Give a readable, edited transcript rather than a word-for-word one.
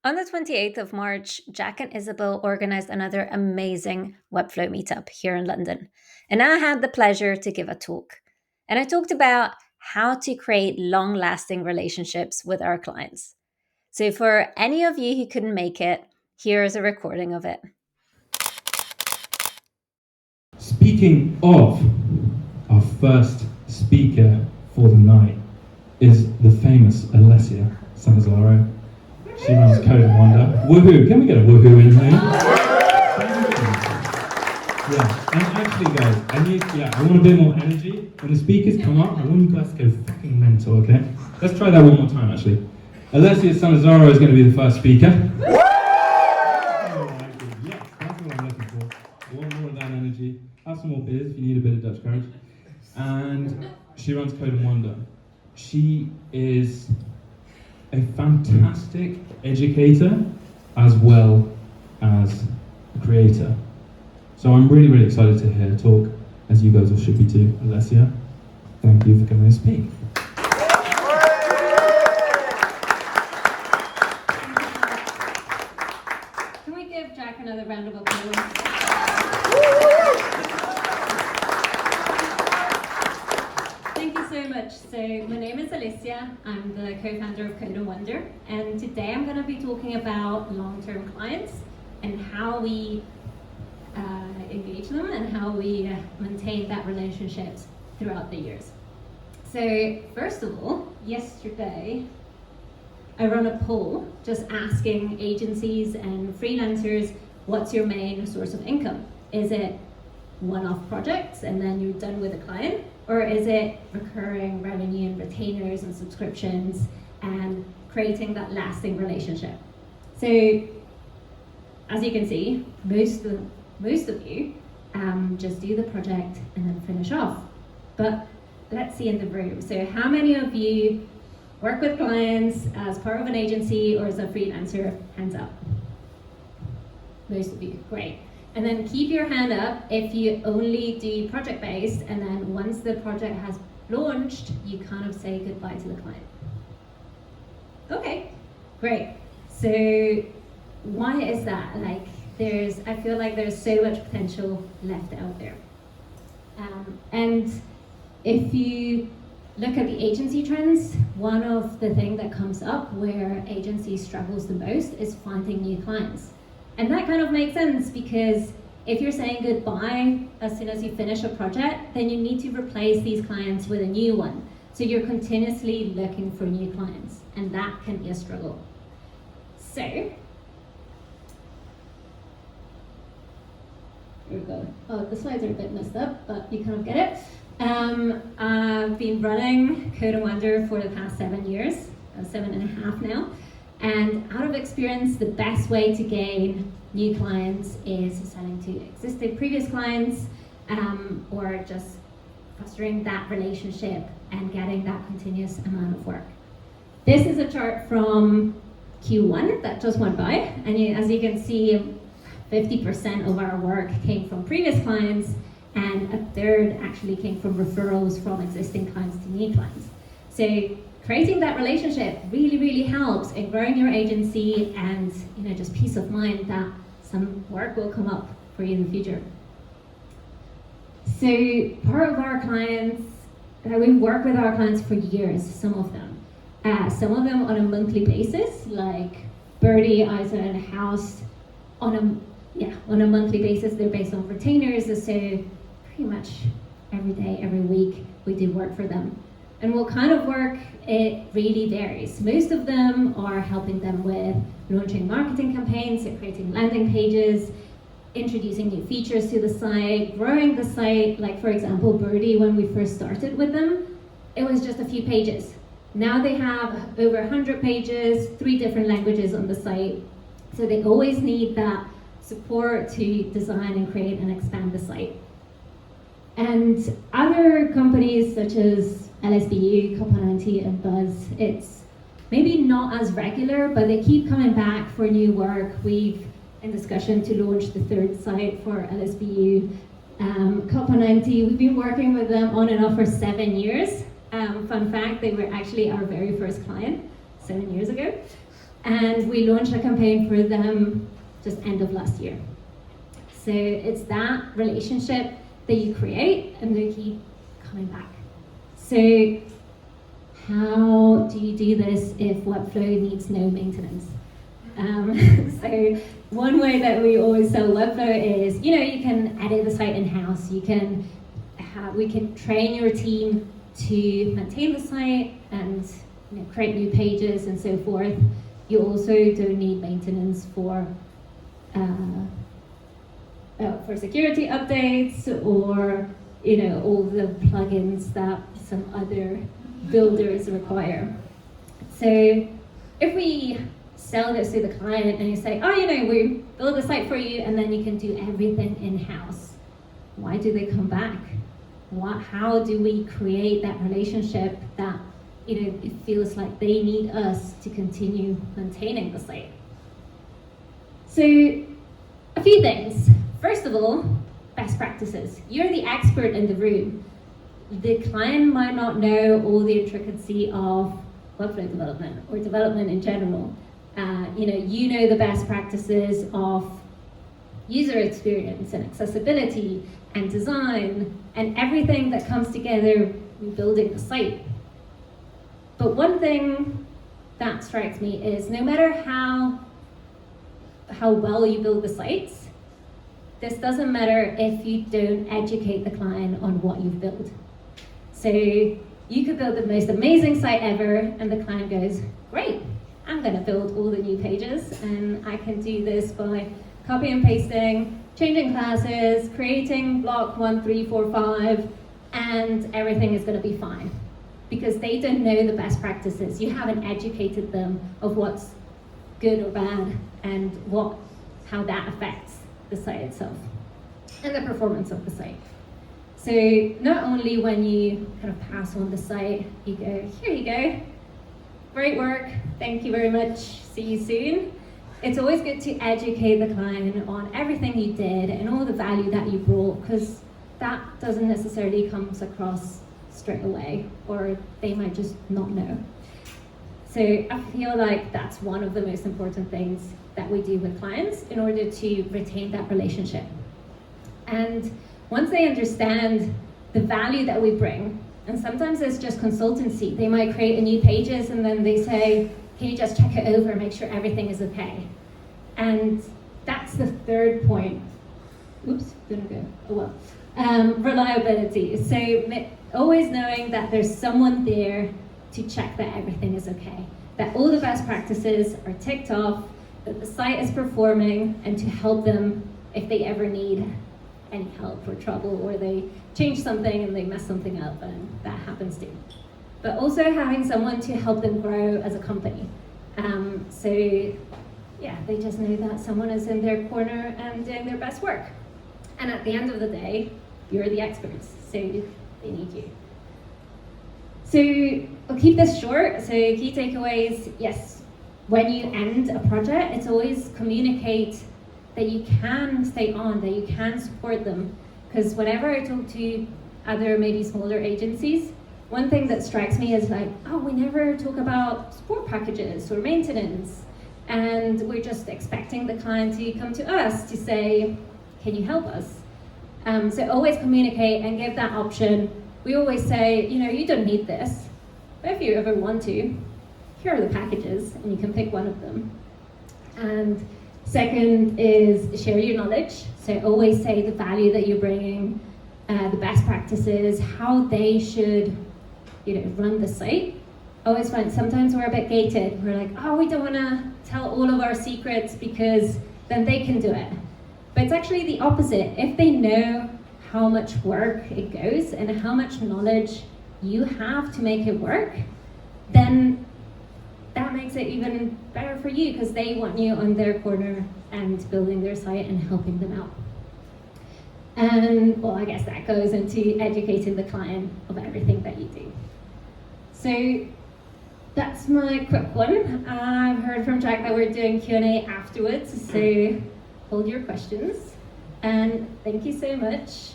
On the 28th of March, Jack and Isabel organized another amazing Webflow Meetup here in London. And I had the pleasure to give a talk. And I talked about how to create long lasting relationships with our clients. So, for any of you who couldn't make it, here's a recording of it. Speaking of, our first speaker for the night is the famous Alessia Sanazaro. She runs Code and Wonder. Woohoo! Can we get a woohoo in here? Yeah, and actually guys, I want a bit more energy. When the speakers come up, I want you guys to go fucking mental, okay? Let's try that one more time actually. Alessia Sanazaro is going to be the first speaker. Yes, that's what I'm looking for. I want more of that energy. Have some more beers if you need a bit of Dutch courage. And she runs Code and Wonder. She is a fantastic educator as well as a creator. So I'm really, really excited to hear her talk, as you guys all should be too. Alessia, thank you for coming to speak. Can we give Jack another round of applause? Thank you so much. So my name is Alessia. I'm the co-founder of Code and Wonder, and today I'm going to be talking about long-term clients and how we engage them and how we maintain that relationship throughout the years. So first of all, yesterday I ran a poll just asking agencies and freelancers, what's your main source of income? Is it one-off projects and then you're done with a client? Or is it recurring revenue and retainers and subscriptions and creating that lasting relationship? So as you can see, most of you just do the project and then finish off. But let's see in the room. So how many of you work with clients as part of an agency or as a freelancer? Hands up. Most of you, great. And then keep your hand up if you only do project-based, and then once the project has launched, you kind of say goodbye to the client. Okay, great. So why is that? I feel like there's so much potential left out there. And if you look at the agency trends, one of the things that comes up where agency struggles the most is finding new clients. And that kind of makes sense because if you're saying goodbye as soon as you finish a project, then you need to replace these clients with a new one. So you're continuously looking for new clients, and that can be a struggle. So, here we go. Oh, the slides are a bit messed up, but you kind of get it. I've been running Code and Wonder for the past 7 years, 7.5 now. And out of experience, the best way to gain new clients is selling to existing previous clients, or just fostering that relationship and getting that continuous amount of work. This is a chart from Q1 that just went by, and as you can see, 50% of our work came from previous clients, and a third actually came from referrals from existing clients to new clients. So creating that relationship really, really helps in growing your agency and just peace of mind that some work will come up for you in the future. So part of our clients, we work with our clients for years, some of them on a monthly basis, like Birdie, Isa, and House. On a monthly basis, they're based on retainers, so pretty much every day, every week, we do work for them. And what kind of work, it really varies. Most of them are helping them with launching marketing campaigns, so creating landing pages, introducing new features to the site, growing the site. Like for example, Birdie, when we first started with them, it was just a few pages. Now they have over 100 pages, 3 different languages on the site. So they always need that support to design and create and expand the site. And other companies such as LSBU, Cop90, and Buzz, it's maybe not as regular, but they keep coming back for new work. We've in discussion to launch the 3rd site for LSBU. Cop90, we've been working with them on and off for 7 years. Fun fact, they were actually our very first client 7 years ago. And we launched a campaign for them just end of last year. So it's that relationship that you create and they keep coming back. So how do you do this if Webflow needs no maintenance? So one way that we always sell Webflow is, you can edit the site in-house. We can train your team to maintain the site and create new pages and so forth. You also don't need maintenance for security updates or all the plugins that some other builders require. So if we sell this to the client and you say, we build a site for you and then you can do everything in-house, why do they come back? How do we create that relationship that it feels like they need us to continue maintaining the site? So a few things. First of all, best practices. You're the expert in the room. The client might not know all the intricacy of Webflow development or development in general. You know the best practices of user experience and accessibility and design and everything that comes together in building the site. But one thing that strikes me is no matter how well you build the sites, this doesn't matter if you don't educate the client on what you've built. So you could build the most amazing site ever and the client goes, great, I'm gonna build all the new pages and I can do this by copy and pasting, changing classes, creating block 1, 3, 4, 5, and everything is gonna be fine. Because they don't know the best practices. You haven't educated them of what's good or bad and how that affects the site itself and the performance of the site. So not only when you kind of pass on the site, you go, here you go, great work, thank you very much, see you soon. It's always good to educate the client on everything you did and all the value that you brought, because that doesn't necessarily come across straight away, or they might just not know. So I feel like that's one of the most important things that we do with clients in order to retain that relationship. And once they understand the value that we bring, and sometimes it's just consultancy, they might create a new pages and then they say, can you just check it over and make sure everything is okay? And that's the third point. Oops, didn't go, oh well. Reliability. So always knowing that there's someone there to check that everything is okay, that all the best practices are ticked off, that the site is performing, and to help them if they ever need any help or trouble, or they change something and they mess something up, and that happens too. But also having someone to help them grow as a company. So yeah, they just know that someone is in their corner and doing their best work. And at the end of the day, you're the experts, so they need you. So I'll keep this short. So key takeaways, yes, when you end a project, it's always communicate that you can stay on, that you can support them. Because whenever I talk to other maybe smaller agencies, one thing that strikes me is like, oh, we never talk about support packages or maintenance. And we're just expecting the client to come to us to say, can you help us? So always communicate and give that option. We always say, you don't need this, but if you ever want to, here are the packages and you can pick one of them. And second is share your knowledge. So always say the value that you're bringing, the best practices, how they should run the site. Always find sometimes we're a bit gated. We're like, oh, we don't want to tell all of our secrets because then they can do it. But it's actually the opposite. If they know how much work it goes and how much knowledge you have to make it work, then that makes it even better for you because they want you on their corner and building their site and helping them out. And well, I guess that goes into educating the client of everything that you do. So that's my quick one. I've heard from Jack that we're doing Q&A afterwards, so hold your questions. And thank you so much.